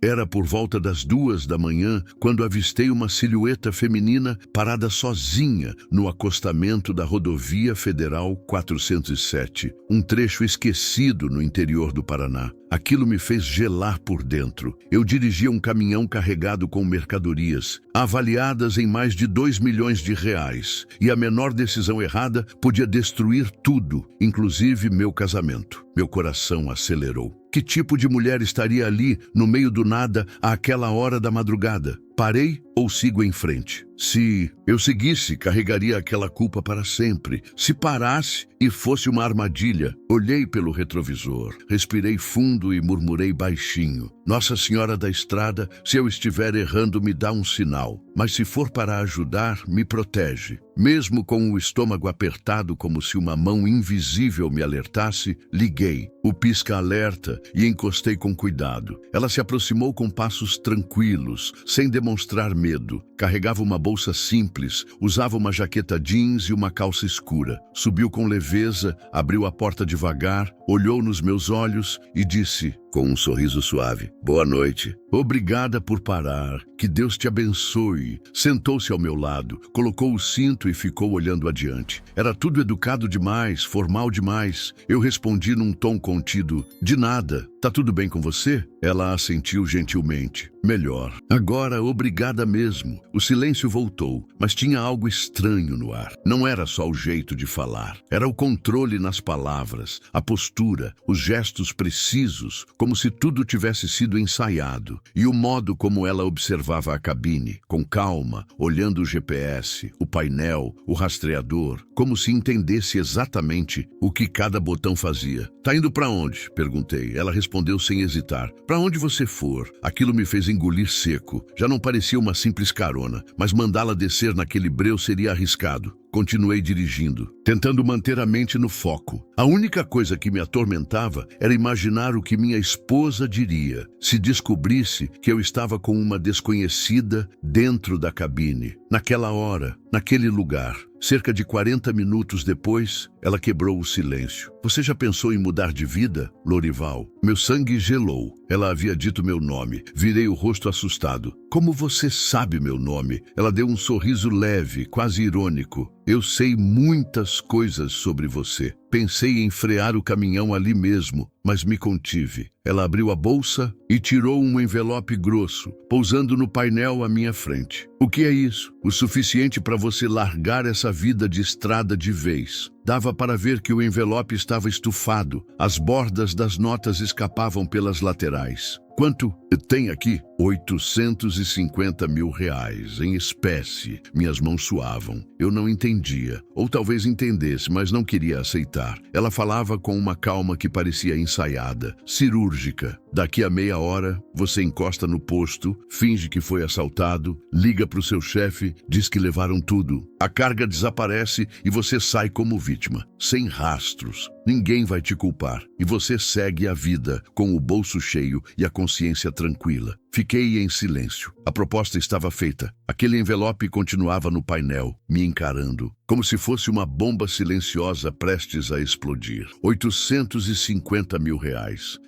Era por volta das 2 da manhã quando avistei uma silhueta feminina parada sozinha no acostamento da Rodovia Federal 407, um trecho esquecido no interior do Paraná. Aquilo me fez gelar por dentro. Eu dirigia um caminhão carregado com mercadorias, avaliadas em mais de R$ 2 milhões, e a menor decisão errada podia destruir tudo, inclusive meu casamento. Meu coração acelerou. Que tipo de mulher estaria ali, no meio do nada, àquela hora da madrugada? Parei ou sigo em frente? Se eu seguisse, carregaria aquela culpa para sempre. Se parasse e fosse uma armadilha, olhei pelo retrovisor, respirei fundo e murmurei baixinho: Nossa Senhora da Estrada, se eu estiver errando, me dá um sinal. Mas se for para ajudar, me protege. Mesmo com o estômago apertado, como se uma mão invisível me alertasse, liguei o pisca-alerta e encostei com cuidado. Ela se aproximou com passos tranquilos, sem demonstrar medo. Carregava uma bolsa simples, usava uma jaqueta jeans e uma calça escura. Subiu com leveza, abriu a porta devagar, olhou nos meus olhos e disse, com um sorriso suave: Boa noite. Obrigada por parar. Que Deus te abençoe. Sentou-se ao meu lado, colocou o cinto e ficou olhando adiante. Era tudo educado demais, formal demais. Eu respondi num tom contido: De nada. Tá tudo bem com você? Ela assentiu gentilmente. Melhor. Agora, obrigada mesmo. O silêncio voltou, mas tinha algo estranho no ar. Não era só o jeito de falar. Era o controle nas palavras, a postura, os gestos precisos, como se tudo tivesse sido ensaiado. E o modo como ela observava a cabine, com calma, olhando o GPS, o painel, o rastreador, como se entendesse exatamente o que cada botão fazia. Tá indo para onde? Perguntei. Ela respondeu sem hesitar. Para onde você for. Aquilo me fez engolir seco. Já não parecia uma simples carona, mas mandá-la descer naquele breu seria arriscado. Continuei dirigindo, tentando manter a mente no foco. A única coisa que me atormentava era imaginar o que minha esposa diria se descobrisse que eu estava com uma desconhecida dentro da cabine. Naquela hora, naquele lugar. Cerca de 40 minutos depois, ela quebrou o silêncio. Você já pensou em mudar de vida, Lorival? Meu sangue gelou. Ela havia dito meu nome. Virei o rosto assustado. Como você sabe meu nome? Ela deu um sorriso leve, quase irônico. Eu sei muitas coisas sobre você. Pensei em frear o caminhão ali mesmo, mas me contive. Ela abriu a bolsa e tirou um envelope grosso, pousando no painel à minha frente. O que é isso? O suficiente para você largar essa vida de estrada de vez. Dava para ver que o envelope estava estufado. As bordas das notas escapavam pelas laterais. Quanto tem aqui? R$ 850 mil em espécie. Minhas mãos suavam. Eu não entendia. Ou talvez entendesse, mas não queria aceitar. Ela falava com uma calma que parecia ensaiada, cirúrgica. Daqui a meia hora, você encosta no posto, finge que foi assaltado, liga para o seu chefe, diz que levaram tudo. A carga desaparece e você sai como vítima, sem rastros. Ninguém vai te culpar. E você segue a vida, com o bolso cheio e a consciência tranquila. Fiquei em silêncio. A proposta estava feita. Aquele envelope continuava no painel, me encarando, como se fosse uma bomba silenciosa prestes a explodir. R$ 850 mil.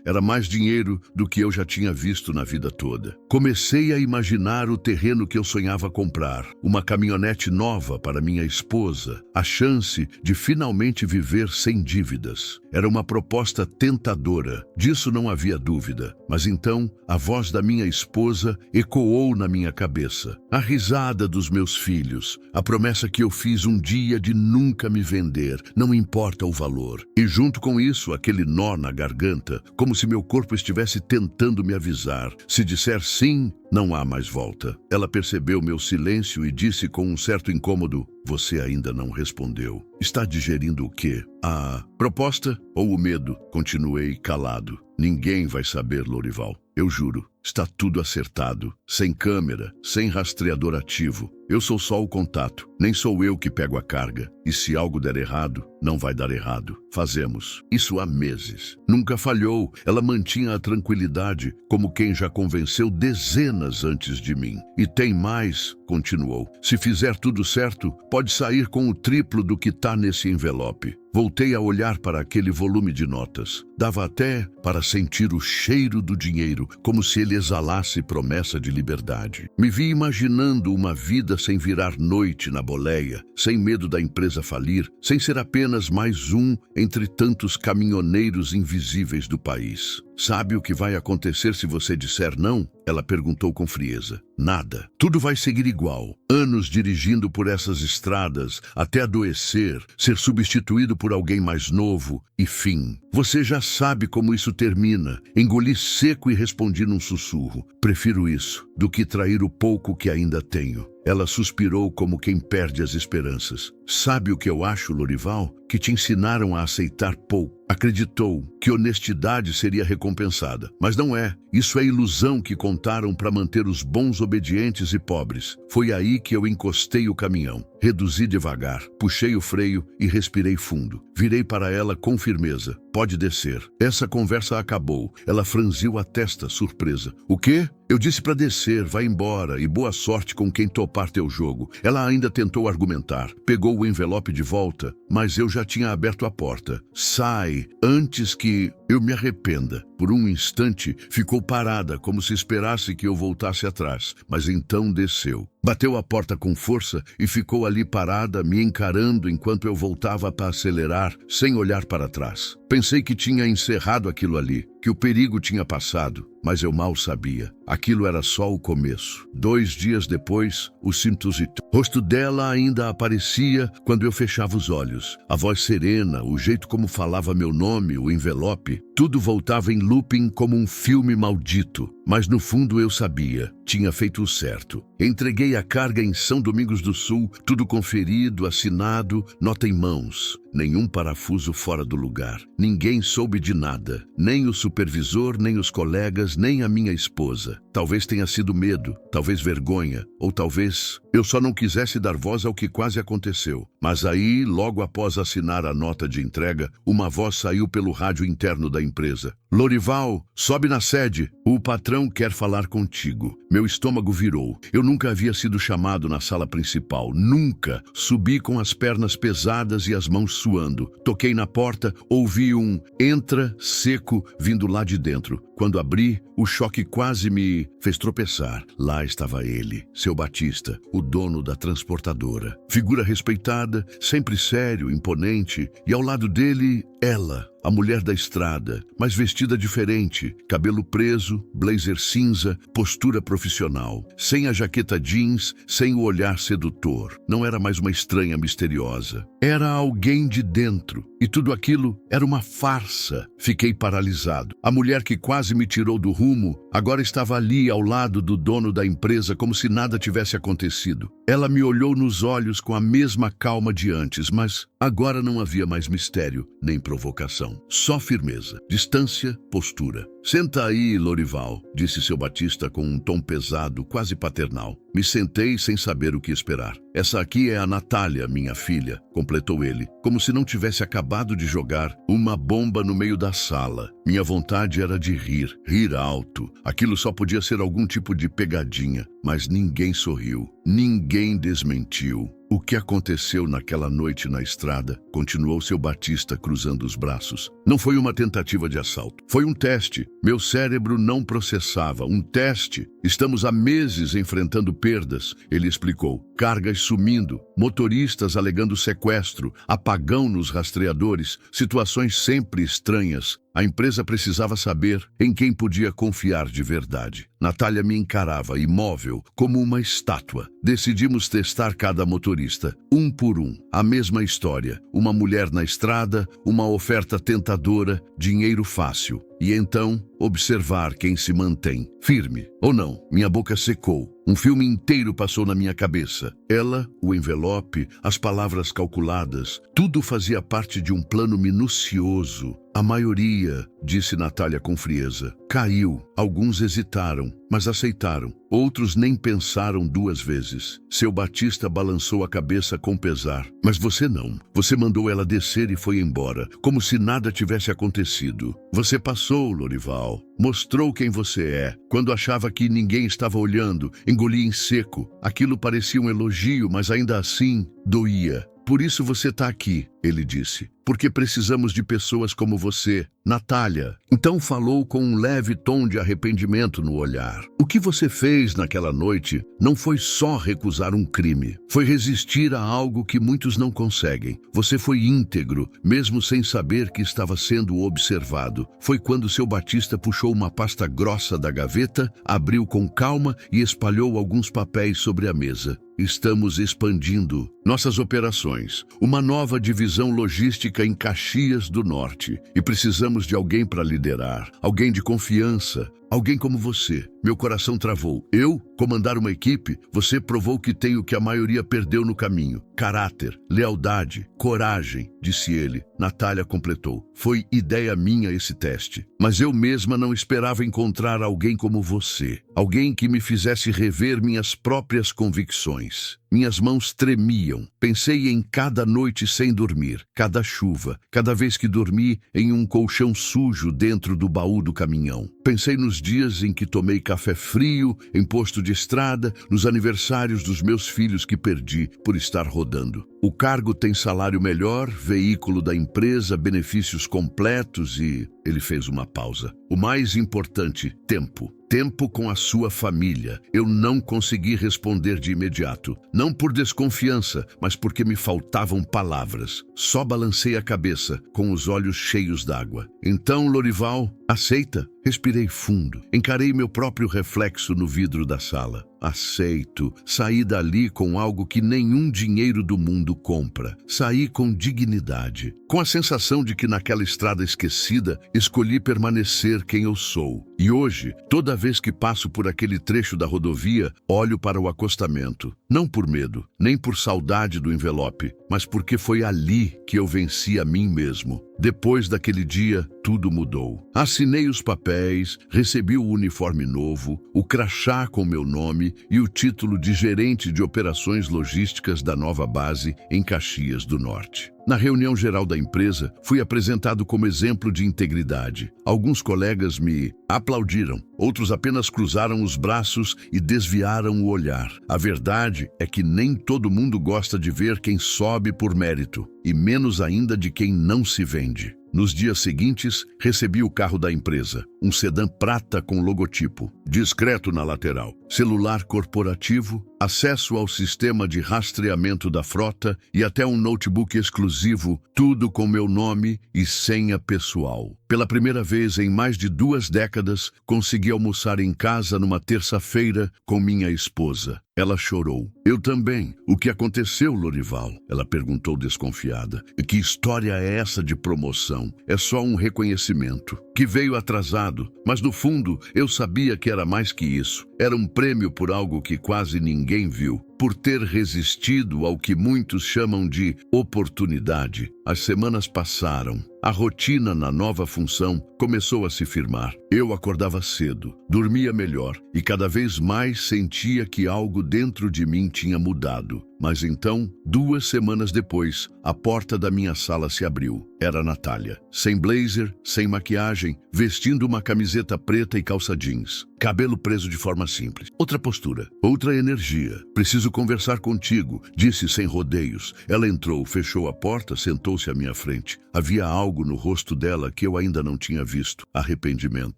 Era mais dinheiro do que eu já tinha visto na vida toda. Comecei a imaginar o terreno que eu sonhava comprar, uma caminhonete nova para minha esposa, a chance de finalmente viver sem dívidas. Era uma proposta tentadora, disso não havia dúvida. Mas então, a voz da minha esposa ecoou na minha cabeça. A risada dos meus filhos, a promessa que eu fiz um dia de nunca me vender, não importa o valor. E junto com isso, aquele nó na garganta, como se meu corpo estivesse tentando me avisar. Se disser sim, não há mais volta. Ela percebeu meu silêncio e disse com um certo incômodo: Você ainda não respondeu. Está digerindo o quê? A proposta ou o medo? Continuei calado. Ninguém vai saber, Lorival. Eu juro. Está tudo acertado. Sem câmera, sem rastreador ativo. Eu sou só o contato. Nem sou eu que pego a carga. E se algo der errado, não vai dar errado. Fazemos. Isso há meses. Nunca falhou. Ela mantinha a tranquilidade, como quem já convenceu dezenas antes de mim. E tem mais, continuou. Se fizer tudo certo, pode sair com o triplo do que tá nesse envelope. Voltei a olhar para aquele volume de notas. Dava até para sentir o cheiro do dinheiro, como se ele exalasse promessa de liberdade. Me vi imaginando uma vida sem virar noite na boleia, sem medo da empresa falir, sem ser apenas mais um entre tantos caminhoneiros invisíveis do país. Sabe o que vai acontecer se você disser não? Ela perguntou com frieza. Nada. Tudo vai seguir igual. Anos dirigindo por essas estradas, até adoecer, ser substituído por alguém mais novo e fim. Você já sabe como isso termina. Engoli seco e respondi num sussurro. Prefiro isso do que trair o pouco que ainda tenho. Ela suspirou como quem perde as esperanças. Sabe o que eu acho, Lorival? Que te ensinaram a aceitar pouco. Acreditou que honestidade seria recompensada. Mas não é. Isso é ilusão que contaram para manter os bons obedientes e pobres. Foi aí que eu encostei o caminhão. Reduzi devagar, puxei o freio e respirei fundo. Virei para ela com firmeza. Pode descer. Essa conversa acabou. Ela franziu a testa, surpresa. O quê? Eu disse para descer, vai embora e boa sorte com quem topar teu jogo. Ela ainda tentou argumentar. Pegou o envelope de volta, mas eu já tinha aberto a porta. Sai, antes que eu me arrependa. Por um instante, ficou parada, como se esperasse que eu voltasse atrás. Mas então desceu. Bateu a porta com força e ficou ali parada, me encarando enquanto eu voltava para acelerar, sem olhar para trás. Pensei que tinha encerrado aquilo ali, que o perigo tinha passado, mas eu mal sabia. Aquilo era só o começo. 2 dias depois, o sintozitou. O rosto dela ainda aparecia quando eu fechava os olhos. A voz serena, o jeito como falava meu nome, o envelope, tudo voltava em looping como um filme maldito. Mas no fundo eu sabia, tinha feito o certo. Entreguei a carga em São Domingos do Sul, tudo conferido, assinado, nota em mãos. Nenhum parafuso fora do lugar. Ninguém soube de nada. Nem o supervisor, nem os colegas, nem a minha esposa. Talvez tenha sido medo, talvez vergonha, ou talvez eu só não quisesse dar voz ao que quase aconteceu. Mas aí, logo após assinar a nota de entrega, uma voz saiu pelo rádio interno da empresa. Lorival, sobe na sede. O patrão quer falar contigo. Meu estômago virou. Eu nunca havia sido chamado na sala principal. Nunca. Subi com as pernas pesadas e as mãos suando. Toquei na porta, ouvi um entra seco vindo lá de dentro. Quando abri, o choque quase me fez tropeçar. Lá estava ele, seu Batista, o dono da transportadora. Figura respeitada, sempre sério, imponente, e ao lado dele, ela, a mulher da estrada, mas vestida diferente, cabelo preso, blazer cinza, postura profissional, sem a jaqueta jeans, sem o olhar sedutor. Não era mais uma estranha misteriosa. Era alguém de dentro, e tudo aquilo era uma farsa. Fiquei paralisado. A mulher que quase me tirou do rumo, agora estava ali ao lado do dono da empresa como se nada tivesse acontecido. Ela me olhou nos olhos com a mesma calma de antes, mas agora não havia mais mistério nem provocação. Só firmeza, distância, postura. Senta aí, Lorival, disse seu Batista com um tom pesado, quase paternal. Me sentei sem saber o que esperar. Essa aqui é a Natália, minha filha, completou ele, como se não tivesse acabado de jogar uma bomba no meio da sala. Minha vontade era de rir alto. Aquilo só podia ser algum tipo de pegadinha, mas ninguém sorriu, ninguém desmentiu. O que aconteceu naquela noite na estrada? Continuou seu Batista cruzando os braços. Não foi uma tentativa de assalto. Foi um teste. Meu cérebro não processava. Um teste. Estamos há meses enfrentando perdas, ele explicou. Cargas sumindo, motoristas alegando sequestro, apagão nos rastreadores, situações sempre estranhas. A empresa precisava saber em quem podia confiar de verdade. Natália me encarava, imóvel, como uma estátua. Decidimos testar cada motorista, um por um. A mesma história. Uma mulher na estrada, uma oferta tentadora, dinheiro fácil. E então, observar quem se mantém. Firme. Ou não, minha boca secou. Um filme inteiro passou na minha cabeça. Ela, o envelope, as palavras calculadas, tudo fazia parte de um plano minucioso. A maioria, disse Natália com frieza, caiu. Alguns hesitaram, mas aceitaram. Outros nem pensaram 2 vezes. Seu Batista balançou a cabeça com pesar. Mas você não. Você mandou ela descer e foi embora, como se nada tivesse acontecido. Você passou, Lorival. Mostrou quem você é. Quando achava que ninguém estava olhando, engoli em seco. Aquilo parecia um elogio, mas ainda assim, doía. Por isso você está aqui, ele disse. porque precisamos de pessoas como você, Natália. Então falou com um leve tom de arrependimento no olhar. O que você fez naquela noite não foi só recusar um crime. Foi resistir a algo que muitos não conseguem. Você foi íntegro, mesmo sem saber que estava sendo observado. Foi quando seu Batista puxou uma pasta grossa da gaveta, abriu com calma e espalhou alguns papéis sobre a mesa. Estamos expandindo nossas operações, uma nova divisão logística em Caxias do Norte. E precisamos de alguém para liderar, alguém de confiança, alguém como você. Meu coração travou. Eu comandar uma equipe? Você provou que tem o que a maioria perdeu no caminho. Caráter, lealdade, coragem, disse ele. Natália completou. Foi ideia minha esse teste. Mas eu mesma não esperava encontrar alguém como você. Alguém que me fizesse rever minhas próprias convicções. Minhas mãos tremiam. Pensei em cada noite sem dormir, cada chuva, cada vez que dormi em um colchão sujo dentro do baú do caminhão. Pensei nos dias em que tomei café frio em posto de estrada, nos aniversários dos meus filhos que perdi por estar rodando. O cargo tem salário melhor, veículo da empresa, benefícios completos e... Ele fez uma pausa. O mais importante, tempo. Tempo com a sua família. Eu não consegui responder de imediato. Não por desconfiança, mas porque me faltavam palavras. Só balancei a cabeça, com os olhos cheios d'água. Então, Lorival, aceita? Respirei fundo. Encarei meu próprio reflexo no vidro da sala. Aceito. Saí dali com algo que nenhum dinheiro do mundo compra. Saí com dignidade. Com a sensação de que naquela estrada esquecida, escolhi permanecer quem eu sou. E hoje, toda vez que passo por aquele trecho da rodovia, olho para o acostamento. Não por medo, nem por saudade do envelope, mas porque foi ali que eu venci a mim mesmo. Depois daquele dia, tudo mudou. Assinei os papéis, recebi o uniforme novo, o crachá com meu nome e o título de gerente de operações logísticas da nova base em Caxias do Norte. Na reunião geral da empresa, fui apresentado como exemplo de integridade. Alguns colegas me aplaudiram, outros apenas cruzaram os braços e desviaram o olhar. A verdade é que nem todo mundo gosta de ver quem sobe por mérito, e menos ainda de quem não se vende. Nos dias seguintes, recebi o carro da empresa, um sedã prata com logotipo, discreto na lateral, celular corporativo, acesso ao sistema de rastreamento da frota e até um notebook exclusivo, tudo com meu nome e senha pessoal. Pela primeira vez em mais de 2 décadas, consegui almoçar em casa numa terça-feira com minha esposa. Ela chorou. Eu também. O que aconteceu, Lorival? Ela perguntou desconfiada. Que história é essa de promoção? É só um reconhecimento, que veio atrasado, mas no fundo eu sabia que era mais que isso. Era um prêmio por algo que quase ninguém viu. Por ter resistido ao que muitos chamam de oportunidade. As semanas passaram. A rotina na nova função começou a se firmar. Eu acordava cedo, dormia melhor e cada vez mais sentia que algo dentro de mim tinha mudado. Mas então, 2 semanas depois, a porta da minha sala se abriu. Era a Natália, sem blazer, sem maquiagem, vestindo uma camiseta preta e calça jeans. Cabelo preso de forma simples. Outra postura, outra energia. Preciso conversar contigo, disse sem rodeios. Ela entrou, fechou a porta, sentou-se à minha frente. Havia algo no rosto dela que eu ainda não tinha visto. Arrependimento.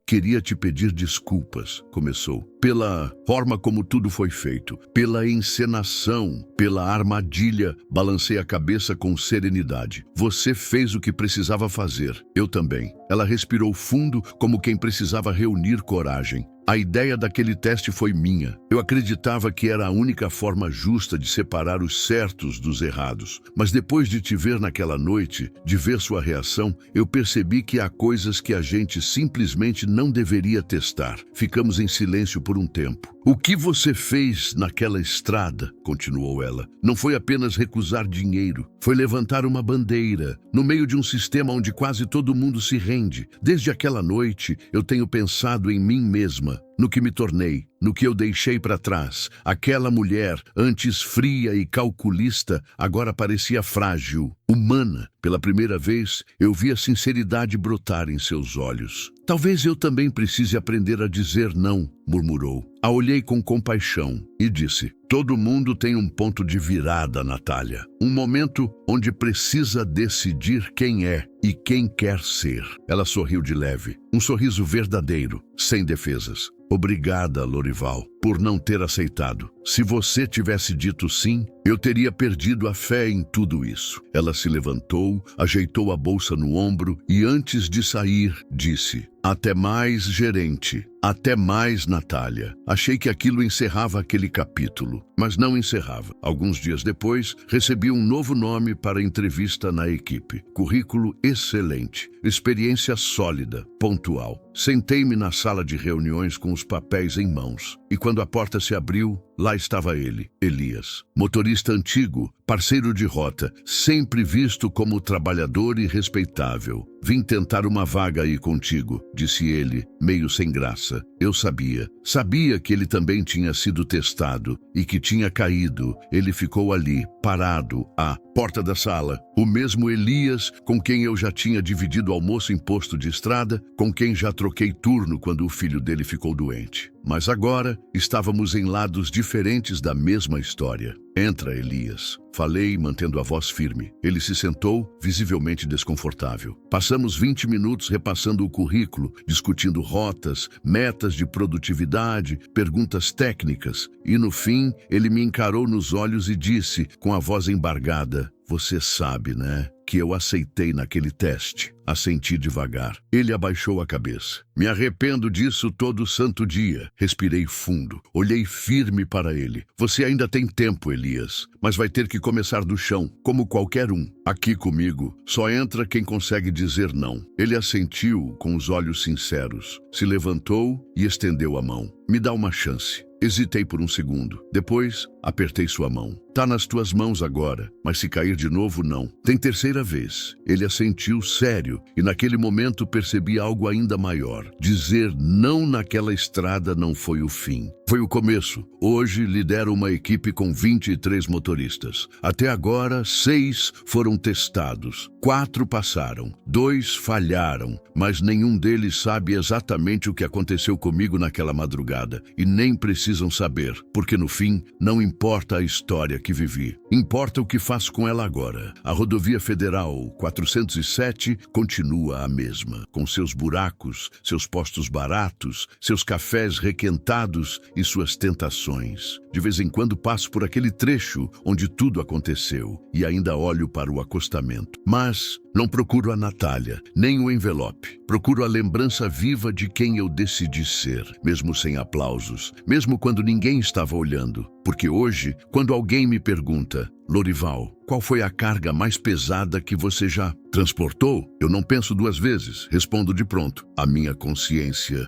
Queria te pedir desculpas, começou. Pela forma como tudo foi feito, pela encenação, pela armadilha. Balancei a cabeça com serenidade. Você fez o que precisava fazer. Eu também. Ela respirou fundo, como quem precisava reunir coragem. A ideia daquele teste foi minha. Eu acreditava que era a única forma justa de separar os certos dos errados. Mas depois de te ver naquela noite, de ver sua reação, eu percebi que há coisas que a gente simplesmente não deveria testar. Ficamos em silêncio por um tempo. O que você fez naquela estrada, continuou ela, não foi apenas recusar dinheiro. Foi levantar uma bandeira, no meio de um sistema onde quase todo mundo se rende. Desde aquela noite, eu tenho pensado em mim mesma, no que me tornei, no que eu deixei para trás. Aquela mulher, antes fria e calculista, agora parecia frágil, humana. Pela primeira vez, eu vi a sinceridade brotar em seus olhos. Talvez eu também precise aprender a dizer não, murmurou. A olhei com compaixão e disse, Todo mundo tem um ponto de virada, Natália. Um momento onde precisa decidir quem é e quem quer ser. Ela sorriu de leve, um sorriso verdadeiro, sem defesas. Obrigada, Lorival, por não ter aceitado. Se você tivesse dito sim, eu teria perdido a fé em tudo isso. Ela se levantou, ajeitou a bolsa no ombro e, antes de sair, disse: até mais, gerente. Até mais, Natália. Achei que aquilo encerrava aquele capítulo, mas não encerrava. Alguns dias depois, recebi um novo nome para entrevista na equipe. Currículo excelente, experiência sólida, pontual. Sentei-me na sala de reuniões com os papéis em mãos. E quando a porta se abriu, lá estava ele, Elias. Motorista antigo, parceiro de rota, sempre visto como trabalhador e respeitável. Vim tentar uma vaga aí contigo, disse ele, meio sem graça. Eu sabia que ele também tinha sido testado e que tinha caído. Ele ficou ali, parado, à porta da sala. O mesmo Elias com quem eu já tinha dividido almoço em posto de estrada, com quem já troquei turno quando o filho dele ficou doente. Mas agora estávamos em lados diferentes da mesma história. Entra, Elias. Falei, mantendo a voz firme. Ele se sentou, visivelmente desconfortável. Passamos 20 minutos repassando o currículo, discutindo rotas, metas de produtividade, perguntas técnicas. E no fim, ele me encarou nos olhos e disse, com a voz embargada: você sabe, né, que eu aceitei naquele teste. Assenti devagar. Ele abaixou a cabeça. Me arrependo disso todo santo dia. Respirei fundo. Olhei firme para ele. Você ainda tem tempo, Elias, mas vai ter que começar do chão, como qualquer um. Aqui comigo, só entra quem consegue dizer não. Ele assentiu com os olhos sinceros. Se levantou e estendeu a mão. Me dá uma chance. Hesitei por um segundo. Depois, apertei sua mão. Tá nas tuas mãos agora, mas se cair de novo, não. Tem terceira vez. Ele assentiu sério e naquele momento percebi algo ainda maior. Dizer não naquela estrada não foi o fim. Foi o começo. Hoje lidero uma equipe com 23 motoristas. Até agora, 6 foram testados. 4 passaram. 2 falharam. Mas nenhum deles sabe exatamente o que aconteceu comigo naquela madrugada. E nem precisam saber, porque no fim, não importa a história que vivi. Importa o que faço com ela agora. A rodovia federal 407 continua a mesma, com seus buracos, seus postos baratos, seus cafés requentados e suas tentações. De vez em quando passo por aquele trecho onde tudo aconteceu e ainda olho para o acostamento. Mas não procuro a Natália, nem o envelope. Procuro a lembrança viva de quem eu decidi ser, mesmo sem aplausos, mesmo quando ninguém estava olhando. Porque hoje, quando alguém me pergunta: Lorival, qual foi a carga mais pesada que você já transportou? Eu não penso duas vezes, respondo de pronto: a minha consciência.